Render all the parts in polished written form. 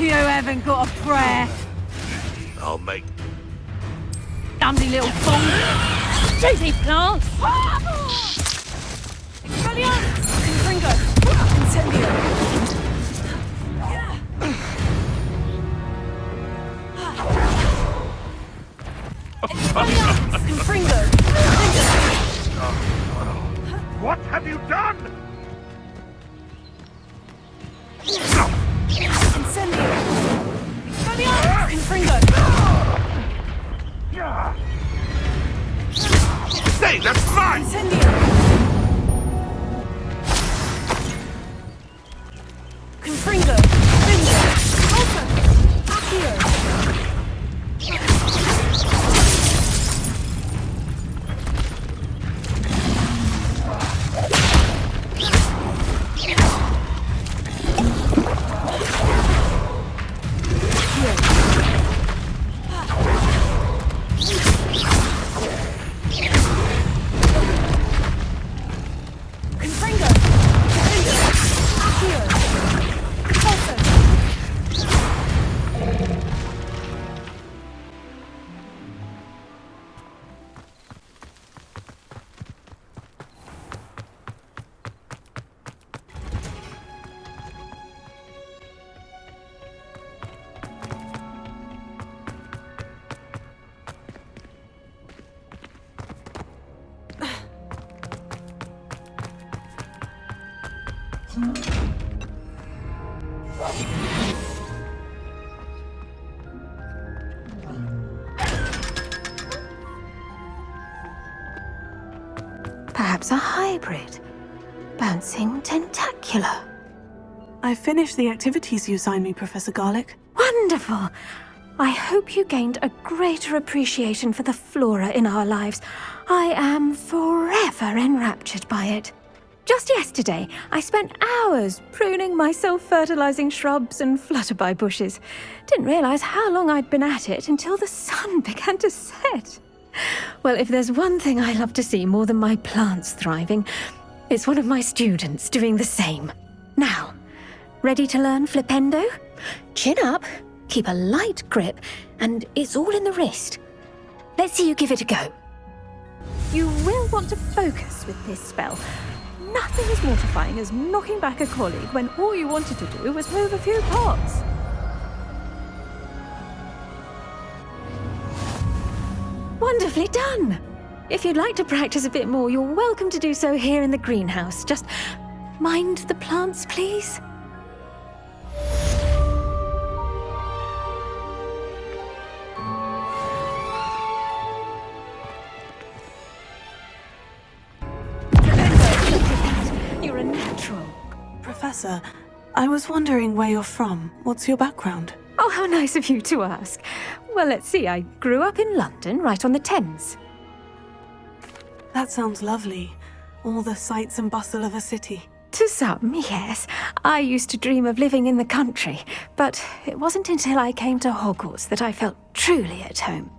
You haven't got a prayer. I'll make... Clumsy little fool. Juicy plants. Expelliarmus. Confringo. Incendio. Expelliarmus. Confringo. What have you done? Incendio. Expelliarmus. Confringo. Stay, that's mine! Incendio. Confringo. Bingo. Alpha. Accio. Perhaps a hybrid. Bouncing tentacular. I finished the activities you assigned me, Professor Garlick. Wonderful! I hope you gained a greater appreciation for the flora in our lives. I am forever enraptured by it. Just yesterday, I spent hours pruning my self-fertilizing shrubs and flutterby bushes. Didn't realize how long I'd been at it until the sun began to set. Well, if there's one thing I love to see more than my plants thriving, it's one of my students doing the same. Now, ready to learn Flipendo? Chin up, keep a light grip, and it's all in the wrist. Let's see you give it a go. You will want to focus with this spell. Nothing as mortifying as knocking back a colleague when all you wanted to do was move a few pots. Wonderfully done! If you'd like to practice a bit more, you're welcome to do so here in the greenhouse. Just mind the plants, please. You're a natural. Professor, I was wondering where you're from. What's your background? Oh, how nice of you to ask. Well, let's see. I grew up in London, right on the Thames. That sounds lovely. All the sights and bustle of a city. To some, yes. I used to dream of living in the country, but it wasn't until I came to Hogwarts that I felt truly at home.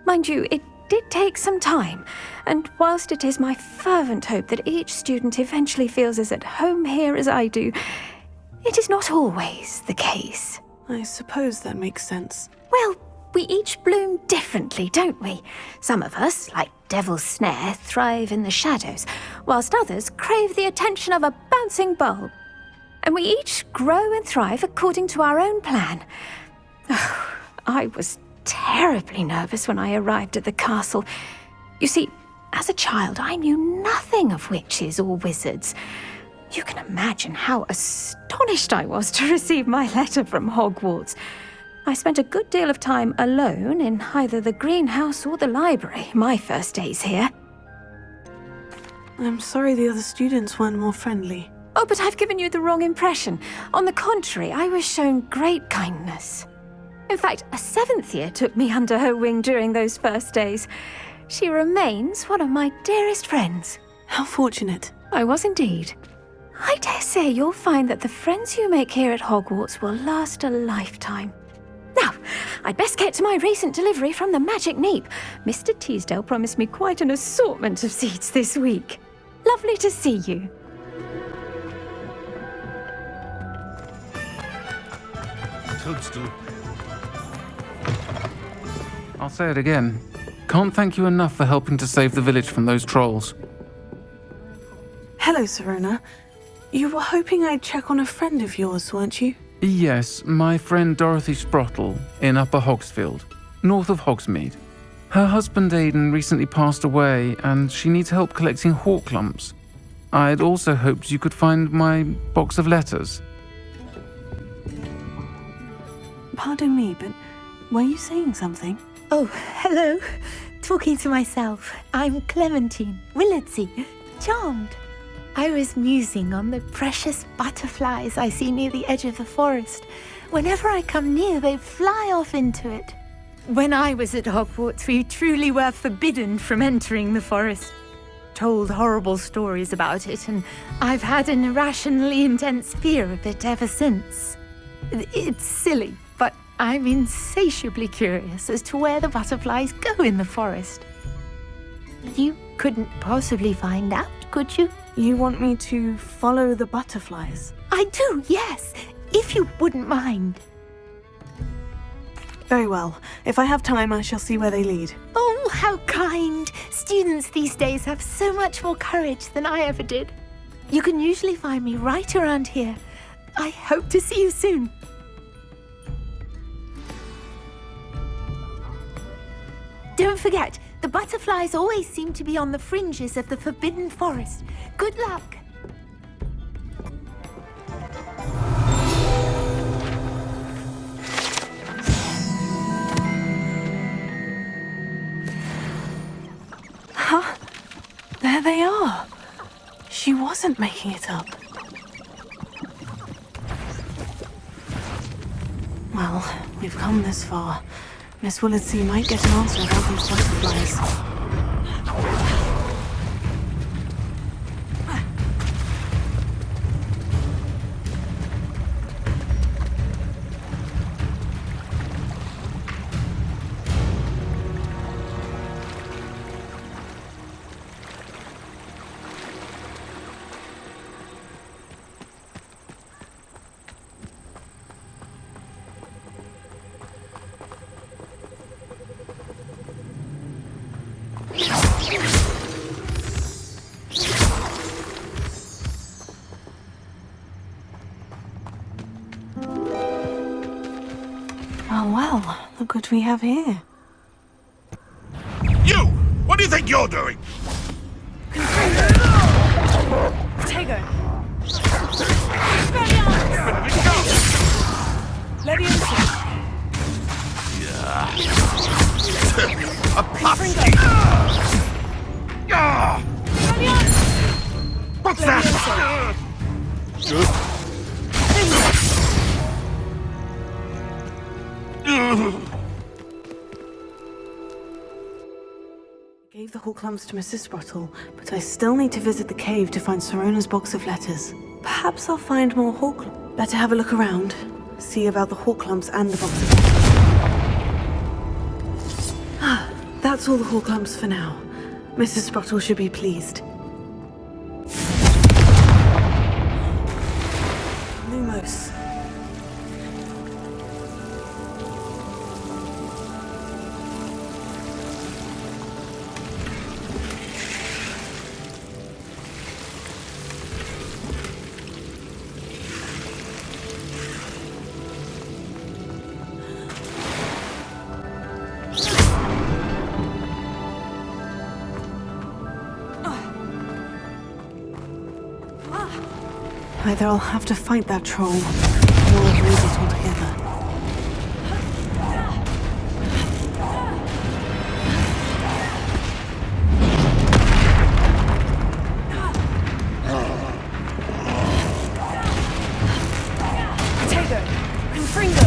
Mind you, it did take some time, and whilst it is my fervent hope that each student eventually feels as at home here as I do, it is not always the case. I suppose that makes sense. Well, we each bloom differently, don't we? Some of us, like Devil's Snare, thrive in the shadows, whilst others crave the attention of a bouncing bulb. And we each grow and thrive according to our own plan. Oh, I was terribly nervous when I arrived at the castle. You see, as a child, I knew nothing of witches or wizards. You can imagine how astonished I was to receive my letter from Hogwarts. I spent a good deal of time alone in either the greenhouse or the library, my first days here. I'm sorry the other students weren't more friendly. Oh, but I've given you the wrong impression. On the contrary, I was shown great kindness. In fact, a 7th year took me under her wing during those first days. She remains one of my dearest friends. How fortunate. I was indeed. I dare say you'll find that the friends you make here at Hogwarts will last a lifetime. Now, I'd best get to my recent delivery from the Magic Neep. Mr. Teasdale promised me quite an assortment of seeds this week. Lovely to see you. toadstool. I'll say it again. Can't thank you enough for helping to save the village from those trolls. Hello, Serona. You were hoping I'd check on a friend of yours, weren't you? Yes, my friend Dorothy Sprottle in Upper Hogsfield, north of Hogsmeade. Her husband Aidan recently passed away and she needs help collecting hawk lumps. I'd also hoped you could find my box of letters. Pardon me, but were you saying something? Oh, hello. Talking to myself. I'm Clementine Willardsey. Charmed. I was musing on the precious butterflies I see near the edge of the forest. Whenever I come near, they fly off into it. When I was at Hogwarts, we truly were forbidden from entering the forest. Told horrible stories about it, and I've had an irrationally intense fear of it ever since. It's silly, but I'm insatiably curious as to where the butterflies go in the forest. You couldn't possibly find out, could you? You want me to follow the butterflies? I do, yes, if you wouldn't mind. Very well. If I have time, I shall see where they lead. Oh, how kind! Students these days have so much more courage than I ever did. You can usually find me right around here. I hope to see you soon. Don't forget, the butterflies always seem to be on the fringes of the Forbidden Forest. Good luck! Huh? There they are. She wasn't making it up. Well, we've come this far. Miss Willardsey might get an answer about these butterflies. Oh well, look what we have here. You! What do you think you're doing? Tego. Leviosa. A puff! Ah! What's that? I gave the hawk lumps to Mrs. Sprottle, but I still need to visit the cave to find Serona's box of letters. Perhaps I'll find more hawk lumps. Better have a look around, see about the hawk lumps and the box of letters. Ah, that's all the hawk lumps for now. Mrs. Sprottle should be pleased. Lumos. Either I'll have to fight that troll, or avoid it altogether. Tego. Confringo.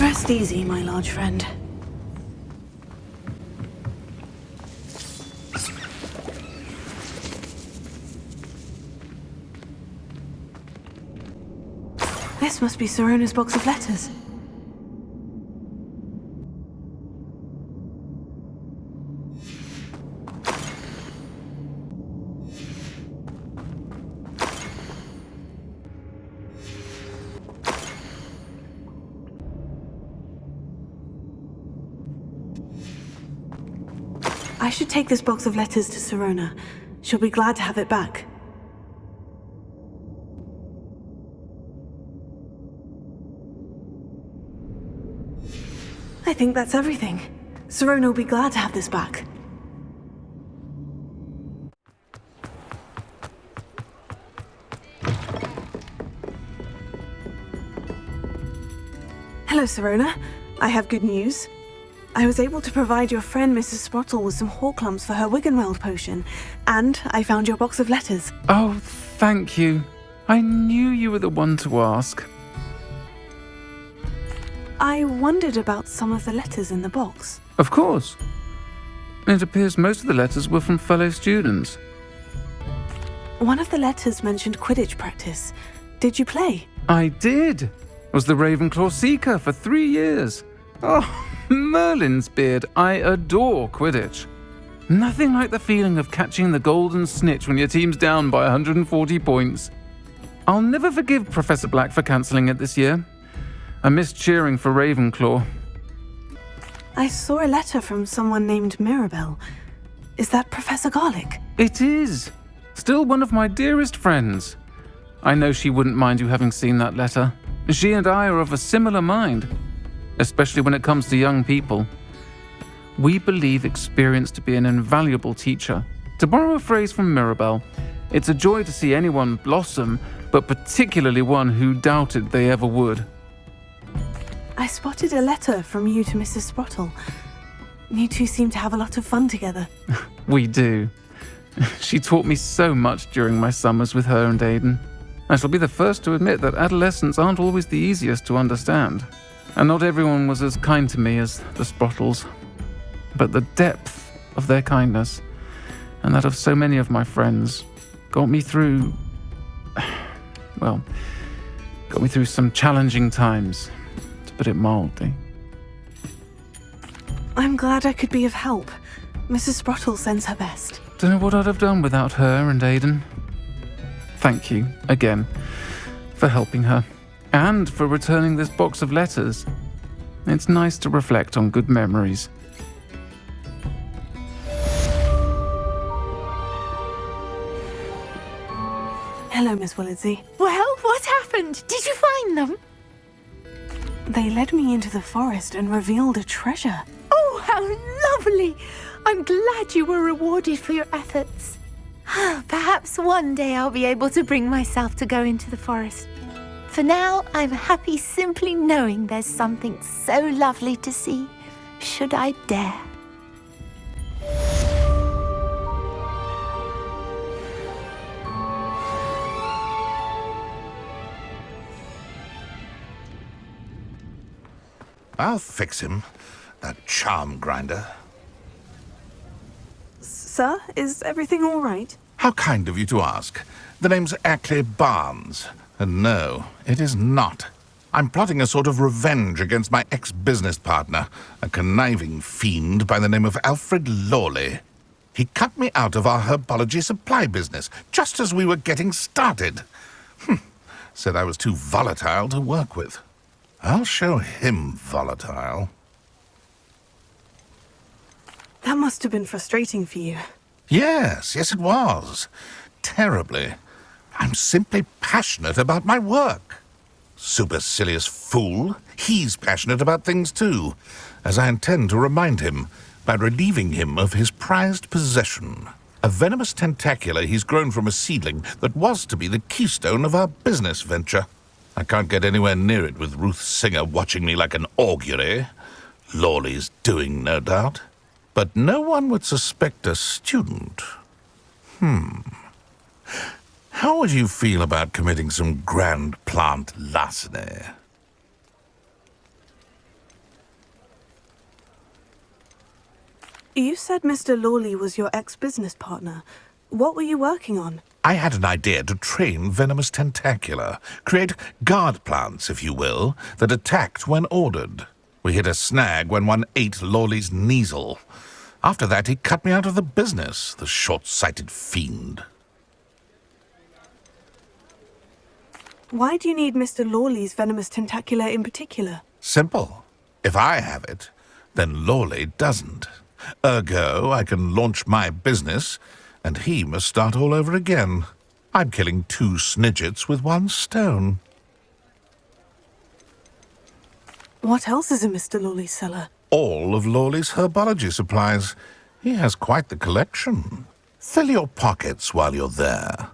Rest easy, my large friend. This must be Sirona's box of letters. I should take this box of letters to Sirona. She'll be glad to have it back. I think that's everything. Sirona will be glad to have this back. Hello, Sirona. I have good news. I was able to provide your friend Mrs. Sprottle with some Horklumps for her Wiggenweld potion, and I found your box of letters. Oh, thank you. I knew you were the one to ask. I wondered about some of the letters in the box. Of course. It appears most of the letters were from fellow students. One of the letters mentioned Quidditch practice. Did you play? I did. Was the Ravenclaw Seeker for 3 years. Oh, Merlin's beard. I adore Quidditch. Nothing like the feeling of catching the golden snitch when your team's down by 140 points. I'll never forgive Professor Black for cancelling it this year. I missed cheering for Ravenclaw. I saw a letter from someone named Mirabelle. Is that Professor Garlick? It is. Still one of my dearest friends. I know she wouldn't mind you having seen that letter. She and I are of a similar mind, especially when it comes to young people. We believe experience to be an invaluable teacher. To borrow a phrase from Mirabelle, it's a joy to see anyone blossom, but particularly one who doubted they ever would. I spotted a letter from you to Mrs. Sprottle. You two seem to have a lot of fun together. We do. She taught me so much during my summers with her and Aidan. I shall be the first to admit that adolescents aren't always the easiest to understand. And not everyone was as kind to me as the Sprottles. But the depth of their kindness, and that of so many of my friends, got me through some challenging times, to put it mildly. I'm glad I could be of help. Mrs. Sprottle sends her best. Don't know what I'd have done without her and Aidan. Thank you, again, for helping her, and for returning this box of letters. It's nice to reflect on good memories. Hello, Miss Willardsey. Well, what happened? Did you find them? They led me into the forest and revealed a treasure. Oh, how lovely! I'm glad you were rewarded for your efforts. Perhaps one day I'll be able to bring myself to go into the forest. For now, I'm happy simply knowing there's something so lovely to see, should I dare. I'll fix him, that charm grinder. Sir, is everything all right? How kind of you to ask. The name's Ackley Barnes. And no, it is not. I'm plotting a sort of revenge against my ex-business partner, a conniving fiend by the name of Alfred Lawley. He cut me out of our herbology supply business, just as we were getting started. Said I was too volatile to work with. I'll show him volatile. That must have been frustrating for you. Yes, it was. Terribly. I'm simply passionate about my work. Supercilious fool. He's passionate about things too, as I intend to remind him by relieving him of his prized possession. A venomous tentacula he's grown from a seedling that was to be the keystone of our business venture. I can't get anywhere near it with Ruth Singer watching me like an augury. Lawley's doing, no doubt. But no one would suspect a student. How would you feel about committing some grand plant larceny? You said Mr. Lawley was your ex-business partner. What were you working on? I had an idea to train Venomous Tentacula, create guard plants, if you will, that attacked when ordered. We hit a snag when one ate Lawley's Kneasel. After that, he cut me out of the business, the short-sighted fiend. Why do you need Mr. Lawley's Venomous Tentacula in particular? Simple. If I have it, then Lawley doesn't. Ergo, I can launch my business, and he must start all over again. I'm killing 2 snidgets with 1 stone. What else is in Mr. Lawley's cellar? All of Lawley's herbology supplies. He has quite the collection. Fill your pockets while you're there.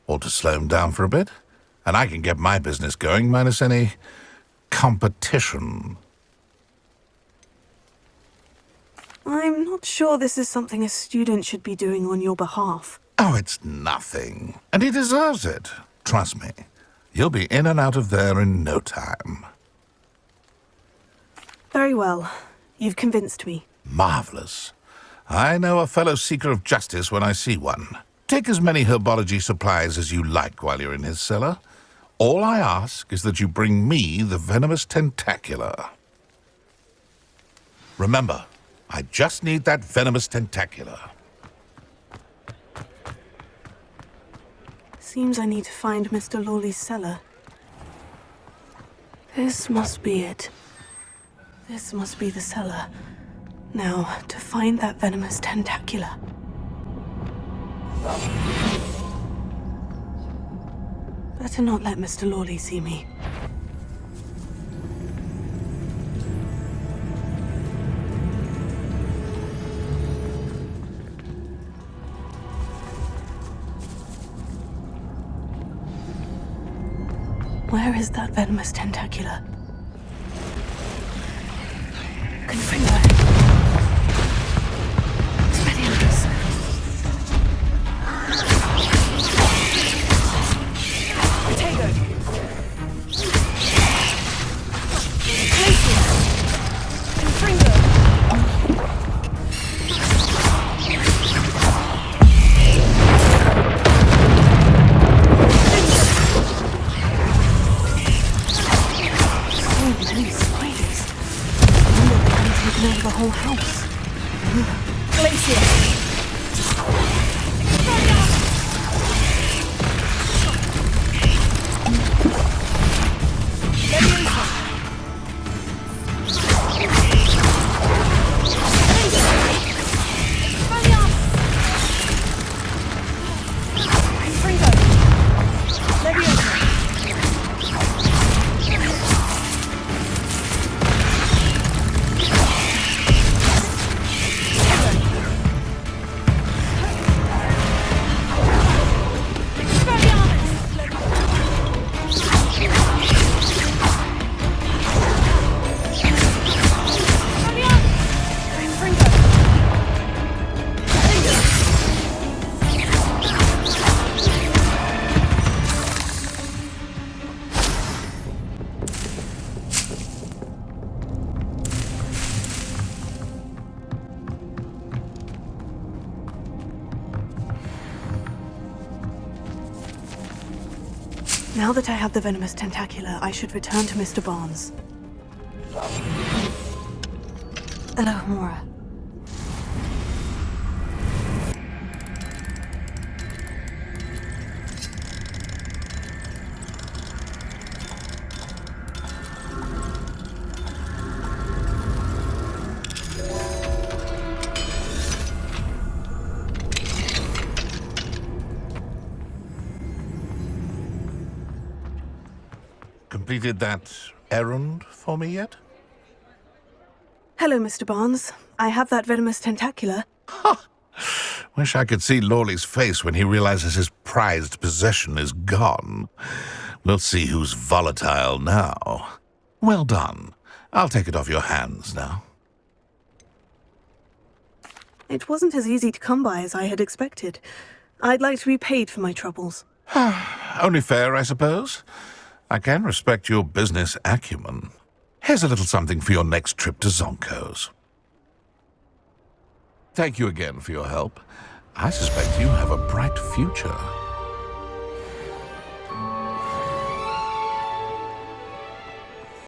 Or to slow him down for a bit, and I can get my business going minus any competition. I'm not sure this is something a student should be doing on your behalf. Oh, it's nothing. And he deserves it. Trust me. You'll be in and out of there in no time. Very well. You've convinced me. Marvelous. I know a fellow seeker of justice when I see one. Take as many herbology supplies as you like while you're in his cellar. All I ask is that you bring me the Venomous Tentacula. Remember, I just need that Venomous Tentacula. Seems I need to find Mr. Lawley's cellar. This must be it. This must be the cellar. Now, to find that Venomous Tentacula. Better not let Mr. Lawley see me. Where is that Venomous Tentacula? Confringo. Expelliarmus. Potato. Glacier. Confringo. So many spiders. I wonder if they haven't taken over the whole house. Glacier. Now that I have the Venomous Tentacula, I should return to Mr. Barnes. Hello, Mora. Completed that errand for me yet? Hello, Mr. Barnes. I have that Venomous Tentacula. Wish I could see Lawley's face when he realizes his prized possession is gone. We'll see who's volatile now. Well done. I'll take it off your hands now. It wasn't as easy to come by as I had expected. I'd like to be paid for my troubles. Only fair, I suppose. I can respect your business acumen. Here's a little something for your next trip to Zonko's. Thank you again for your help. I suspect you have a bright future.